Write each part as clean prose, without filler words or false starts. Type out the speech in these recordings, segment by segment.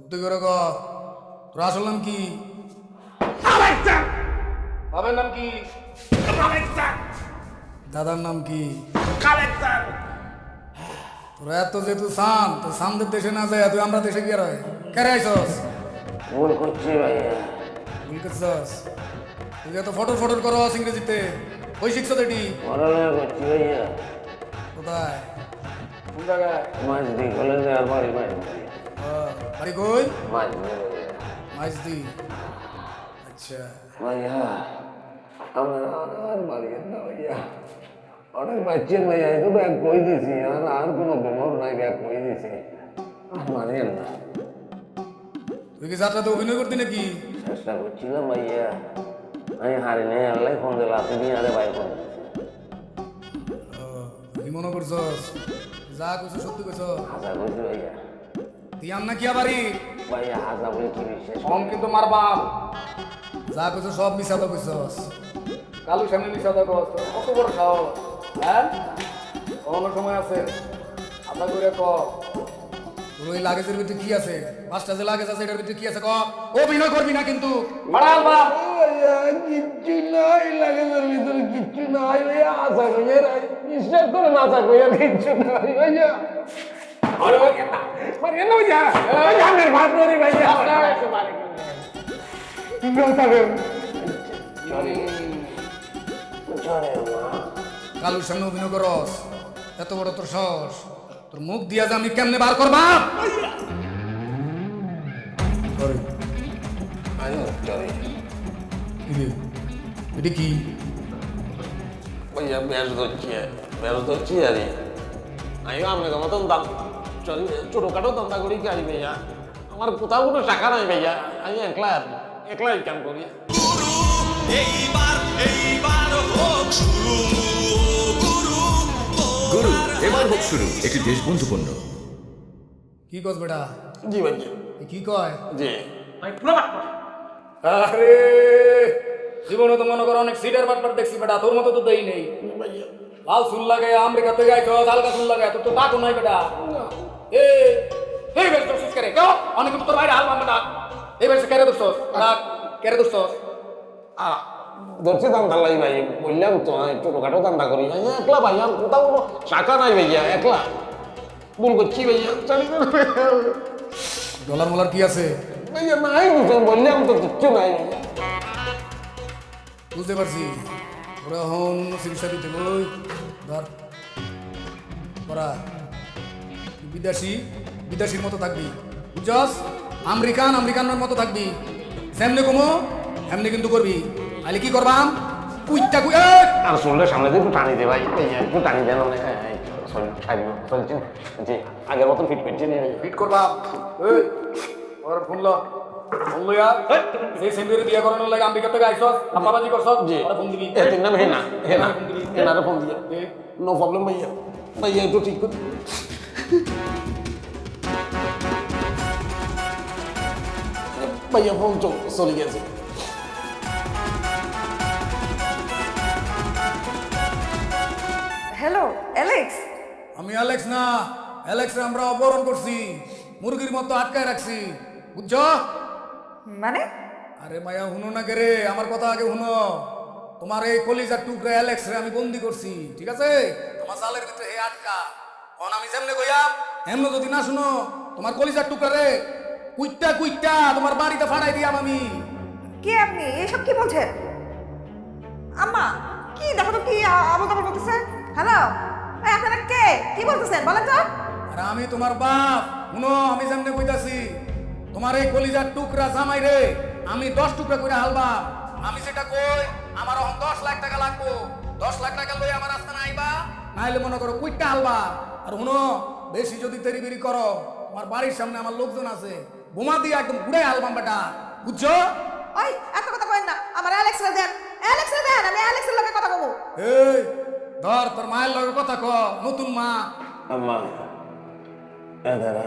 সত্যি করে ক, তোর আসল নাম কি? বাবার নাম কি? দাদার নাম কি? তোরা এত যেহেতু সান, তো সানদের দেশে না যায় তুই আমরা দেশে গিয়ে রয় কেরে আইসস? ভুল করছি ভাইয়া। ভুল করছস? তুই এত ফটর ফটর করস ইংরেজিতে, ওই শিখছ এটি? পড়ালেখা করছি ভাইয়া। কোথায়? কোন জায়গায়? মাঝদি কলেজে আর বাড়ি মাঝদি। বাড়ি কই? মাঝদি মাইজদি। আচ্ছা, ভাইয়া, আমার আর বাড়িয়ে না ভাইয়া। অনেক বাচ্চেন ভাইয়া, এই তো ব্যাগ কই দিছি, আর কোনো গোমর নাই, ব্যাগ কই দিছি। মারিয়েন না। তুই কি যাত্রাতে অভিনয় করতি নাকি? চেষ্টা করছিলাম ভাইয়া, আমি হারি নেই, আল্লাহ ফোন দিল, আপনি দিয়ে আরে বাইর করে দিছি। কি মনে করছস? যা কইছ সত্যি কইছ? হাজা করছি ভাইয়া। তুই আম না কি আবারই? ভাইয়া হাজা বলে কি বিশ্বাস? কম কিন্তু মারবাম। যা কইছ সব মিছাদা কইছস। কালু সামনে মিছাদা কইছ, কত বড় সাহস? হ্যাঁ, কোনো সময় আছে আমরা করে ক। তোর ওই লাগেজের ভিতরে কি আছে? পাঁচটা যে লাগেজ আছে এটার ভিতরে কি আছে ক? অভিনয় করবি না কিন্তু। বাড়াল বাপ। ভাইয়া কিচ্ছু নাই, লাগেজের ভিতরে কিচ্ছু নাই ভাইয়া, আশা কইয়া বিশ্বাস করে না, আশা কইয়া কিচ্ছু নাই ভাইয়া। মারিয়েন না ভাইয়া, আমার ভাত ধরি ভাইয়া। কালুর সামনে অভিনয় করস, এত বড় তোর সাহস, তোর মুখ দিয়া যে আমি কেমনে বার করবা? এটা কি? ভাইয়া বেশ ধরছি আরে, আমি আপনাকে মতন দাম ছোটখাটো দান্দা করি গাড়ি ভাইয়া, আমার কোথাও কোনো টাকা নাই ভাইয়া, আমি একলাই কাম করি। গুরু এবার হোক শুরু একটি দেশবন্ধুপূর্ণ। কি কস বেটা? জি ভাইয়া। এ কি কয়? জি আরে জীবনে তো মনে করো অনেক সিটার বাটপাট দেখছি বেটা, তোর মতো তো দেই নেই। ভাইয়া। লাল চুল লাগে, আমেরিকা থেকে আইতো, হালকা চুল লাগে, তোর তো টাকও নাই বেটা। এ এই বেশ দোষ করে কেউ অনেক তোর বাইরে হাল মাম বেটা। এই বেশ কেরে দোষ রাখ, কেরে দোষ? ধরছি দান্দা লাই ভাই, বললাম তো আমি ছোটখাটো দান্দা করি ভাইয়া, একলা ভাইয়া, কোথাও কোনো টাকা নাই ভাইয়া, একলা ভুল করছি ভাইয়া, জানি না ডলার মলার কি আছে? ভাইয়া, নাই বুঝলাম, বললাম তো কিচ্ছু নাই ভাইয়া। বুঝতে পারছি ওরা এখন চিকিৎসা দিতে বই ধর ওরা বিদেশি বিদেশির মতো থাকবি, বুঝছস? আমেরিকানের মতো থাকবি, সেমনি কমো এমনি কিন্তু করবি। আলে কি করবাম? কুইটা কুই আর শুনলে সামনে দিয়ে একটু টানি দে ভাই, ভাইয়া একটু টানি দেন, চলছেন জি আগের মতন ফিট করছেন ফিট করবাম। এই ওর ফোন ল, ফোন লইয়া সেই সেন্টারে বিয়া করানোর লাগে আমেরিকা থেকে আইছস, আপাবাজি করছস, জি ওরা ফোন দিবি। এর নাম হেনারে ফোন দিয়ে নো প্রবলেম ভাইয়া, ভাইয়া একটু ঠিক করে ভাইয়া, ফোন চলে গেছে। Hello Alex. আমি অ্যালেক্স না, অ্যালেক্স আমরা অপহরণ করছি, মুরগির মতো আটকায় রাখছি, বুঝছ? মানে আরে মায়া হুনো না রে, আমার কথা আগে হুনো। তোমার এই কলিজার টুকরা অ্যালেক্স রে আমি বন্দি করছি, ঠিক আছে? তোমার জালের ভিতরে হে আটকা, এখন আমি যেমনে কইয়াম এমন যদি না শুনো, তোমার কলিজার টুকরা রে কুইটটা কুইটটা তোমার বাড়িতে ফাড়াই দিয়াম আমি। কে আপনি? এসব কি বলছেন? আম্মা কি দেখো তো কি আবল তাবল বলতেছে। হ্যালো আপনারা কে? কি বলতেছেন বলেন তো? আর আমি তোমার বাপ, শুনো আমি যেমনে কইতাছি, তোমার এই কলিজার টুকরা জামাই রে আমি 10 টুকরা করে হালবা। আমি সেটা কই আমার এখন 10 লাখ টাকা লাগবো, 10 লাখ টাকা লই আমার রাস্তা আইবা, নাইলে মনে করো কুইটটা হালবা। আর শুনো বেশি যদি তেরিবিরি করো, তোমার বাড়ির সামনে আমার লোকজন আছে, বোমা দিয়ে একদম ঘুরে হালবাম বেটা, বুঝছো? ওই এত কথা কইেন না, আমার অ্যালেক্স রে দেন, অ্যালেক্স রে দেন, আমি অ্যালেক্সের লগে কথা বলবো। এই ধর তোর মায়ের লগে কথা ক, নতুন মা। আম্মা এদারা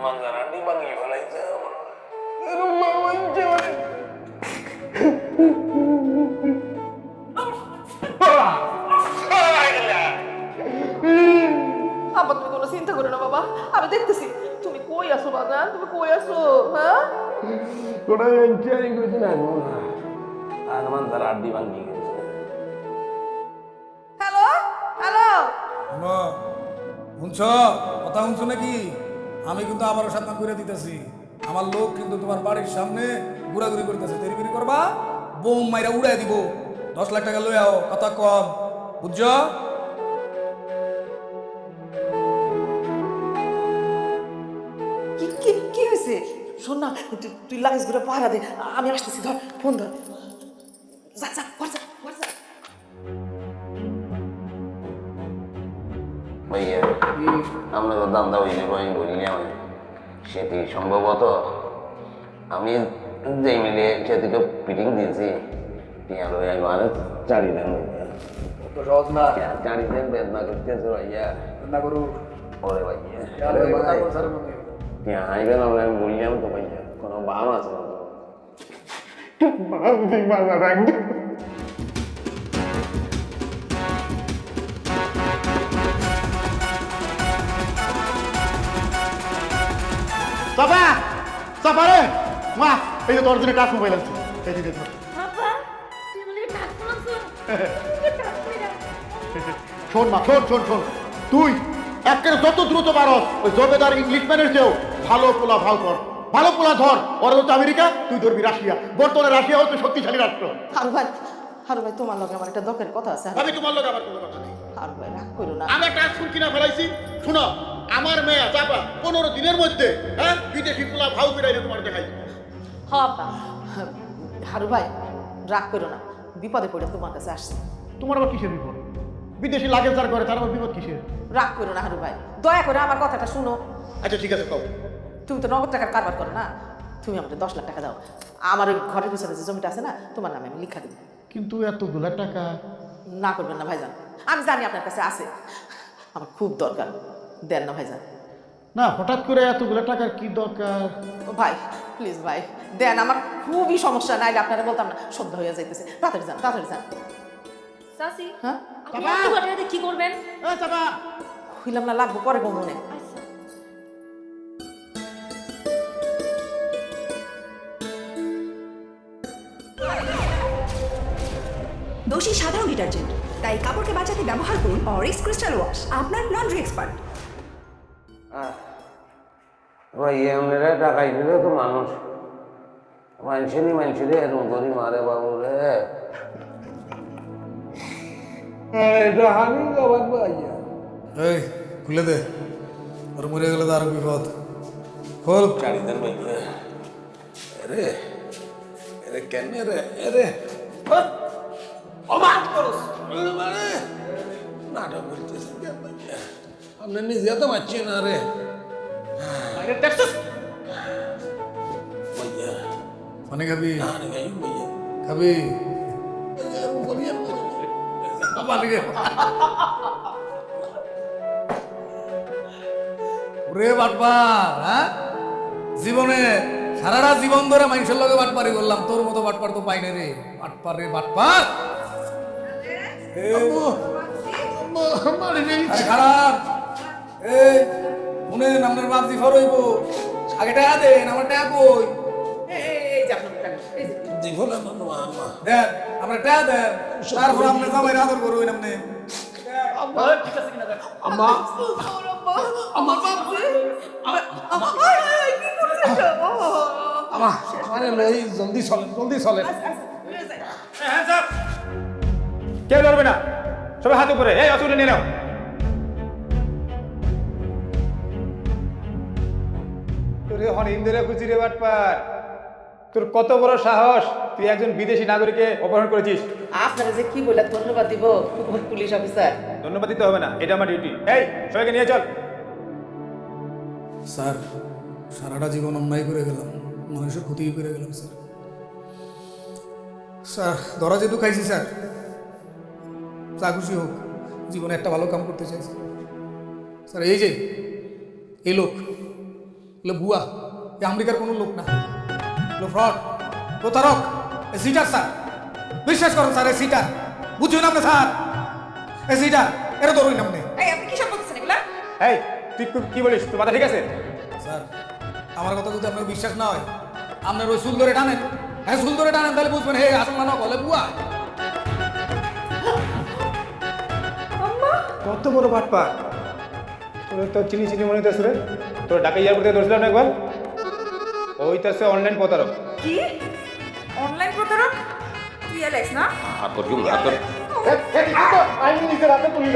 মানজারা দি বাঙ্গি ফলাইছে আমার, এরম মা মানছে মানে আব্বা তুমি কোনো চিন্তা করো না বাবা, আমি দেখতেছি। তুমি কই আছো বাজান, তুমি কই আছো? হ্যাঁ, কোথায় এনচারিং করতে না আর আমার তার আড্ডি ভাঙি গেছে। হ্যালো হ্যালো শুনো, শুনছ কথা শুনছো নাকি? আমি কিন্তু আবারও সাবধান করে দিতেছি, আমার লোক কিন্তু তোমার বাড়ির সামনে ঘোরাঘুরি করতেছে, দেরি করবা বোম মাইরা উড়াই দিব। 10 লাখ টাকা লই আও, কথা কম, বুঝছো? কি কি কি হয়েছে? শোন না, তুই লাগেজ গুলো পাহারা দে, আমি আসতেছি, ধর ফোন ধর। যা যা, ঘর যা, ঘর যা। ভাইয়া আমরা তো দান্দা হইলে রোয়িং বলিলাম সেটি সম্ভবত আমি যে মিলে সেটিকে ফিটিং দিয়েছি টিয়ার হয়ে মানে 4 দিন তো সহজ না, 4 দিন বেদনা করতেছে ভাইয়া না করু ওরে ভাইয়া টিয়া আইবেন আমরা বললাম তো ভাইয়া কোনো বাম আছে না বাম দিক বাজা রাখবে চাপা চাপা রে মা, এই যে তোর জন্য টাচ মোবাইল আছে, এই দিকে ধর। বাবা তুই বলে ডাক বলছো শোন মা, শোন শোন শোন, তুই একের যত দ্রুত পারস ওই জবেদার ইংলিশম্যানের চেয়েও ভালো পোলা ভাও কর, ভালো পোলা ধর। ওরা হচ্ছে আমেরিকা, তুই ধরবি রাশিয়া। বর্তমানে রাশিয়া হচ্ছে শক্তিশালী রাষ্ট্র। হারু ভাই তোমার লগে আমার একটা দরকারি কথা আছে। আমি তোমার লোক আবার কোনো কথা নেই। হারু ভাই রাগ করো না। আমি একটা স্কুল কিনা ফেলাইছি, শুনো আমার মেয়ে চাপা 15 দিনের মধ্যে বিদেশি পোলা ভাও বেড়াইলে তোমার দেখাই। হবা হারু ভাই রাগ করো না, বিপদে পড়ে তোমার কাছে আসছে। তোমার আবার কিসের বিপদ? বিদেশি লাগেজ যার করে তার আবার বিপদ কিসের? রাগ করো না হারু ভাই, দয়া করে আমার কথাটা শুনো। আচ্ছা ঠিক আছে, কও। তুমি তো নগদ টাকার কারবার করো না, তুমি আমাকে 10 লাখ টাকা দাও, আমার ওই ঘরের পিছনে যে জমিটা আছে না, তোমার নামে আমি লিখা দেবো। কিন্তু এতগুলা টাকা না করবেন না ভাইজান, আমি জানি আপনার কাছে আছে, আমার খুব দরকার, দেন না ভাইজান। না, হঠাৎ করে এতগুলা টাকার কি দরকার? ও ভাই প্লিজ ভাই দেন, আমার খুবই সমস্যা, নাইলে আপনারা বলতাম না, সন্ধ্যা হয়ে যাইতেছে, তাড়াতাড়ি যান তাড়াতাড়ি যান। সাসি হ্যাঁ আপনি এত টাকাতে কি করবেন? চাপা হইলাম না, লাগবো পরে মনে। দোষী সাধারণ ডিটারজেন্ট, তাই কাপড়কে বাঁচাতে ব্যবহার করুন অরিক্স ক্রিস্টাল ওয়াশ, আপনার লন্ড্রি এক্সপার্ট। ভাইয়া আপনারা টাকাই দিলে তো মানুষ মানুষেরই এরকম করি মারে বাবু রে এটা আমি জবাব ভাইয়া এই খুলে দে, আর মরে গেলে তো আরো বিপদ। খোল। 4 দিন ভাইয়া আরে আরে কেন রে আরে অবাক করস মানে নাটক করতেছ আপনি নিজে তো মারছেন না রে আরে টেক্সাস ভাইয়া মানে খাবি? না রে ভাইয়া খাবি? বলিয়া পানি গে। ওরে বাটপার, হ্যাঁ জীবনে সারাটা জীবন ধরে মানুষের লগে বাটপারি করলাম, তোর মতো বাটপার তো পাই না রে। বাটপার রে বাটপার। আরে খারাপ। এই শুনেন, আপনার বাপজি ফরইব, আগে টাকা দেন, আমার টাকা কই? এই যে আপনার টাকা, এই যে। জীবন মা দেন, আমরা টাকা দেন, তারপর আপনি জামাই আদর করবেন। আপনি আম্মা আমার বাপরে, আমা মানে লই জলদি চলেন কেউ লড়বে না, সবাই হাত উপরে, এই অসুবিধা নিয়ে নাও। তোর এখন ইন্দিরা খুঁজি রে বাটপার, তোর কত বড় সাহস, তুই একজন বিদেশি নাগরিককে অপহরণ করেছিস। আপনারা যে কি বলে ধন্যবাদ দিব পুলিশ অফিসার। ধন্যবাদ দিতে হবে না, এটা আমার ডিউটি। এই সবাইকে নিয়ে চল। স্যার, সারাটা জীবন অন্যায় করে গেলাম, মানুষের ক্ষতি করে গেলাম স্যার। স্যার ধরা যেহেতু খাইছি স্যার, যা খুশি হোক, জীবনে একটা ভালো কাম করতে চাই স্যার। এই যে এই লোক এগুলো ভুয়া, এ আমেরিকার কোনো লোক না, এগুলো ফ্রড, প্রতারক, এ সিটার স্যার। বিশ্বাস করেন স্যার, এ সিটার, বুঝছেন আপনি স্যার? এ সিটার, এটা ধরুন আপনি। এই আপনি কি সব বলতেছেন এগুলা? এই তুই কি বলিস, তোর মাথা ঠিক আছে? স্যার আমার কথা যদি আপনার বিশ্বাস না হয় আপনার ওই চুল ধরে টানেন, হ্যাঁ চুল ধরে টানেন, তাহলে বুঝবেন হে আসল না বলে বুয়া। কত বড় বাটপা, তোর তো চিনি চিনি মনে হইতেছে রে। তোর ঢাকা এয়ারপোর্ট থেকে ধরছিলাম না একবার, ওইটাছে অনলাইন প্রতারক। কি অনলাইন প্রতারক? তুই অ্যালেক্স না? হাত কর হাত কর আইনি নিজের হাতে পুলিশ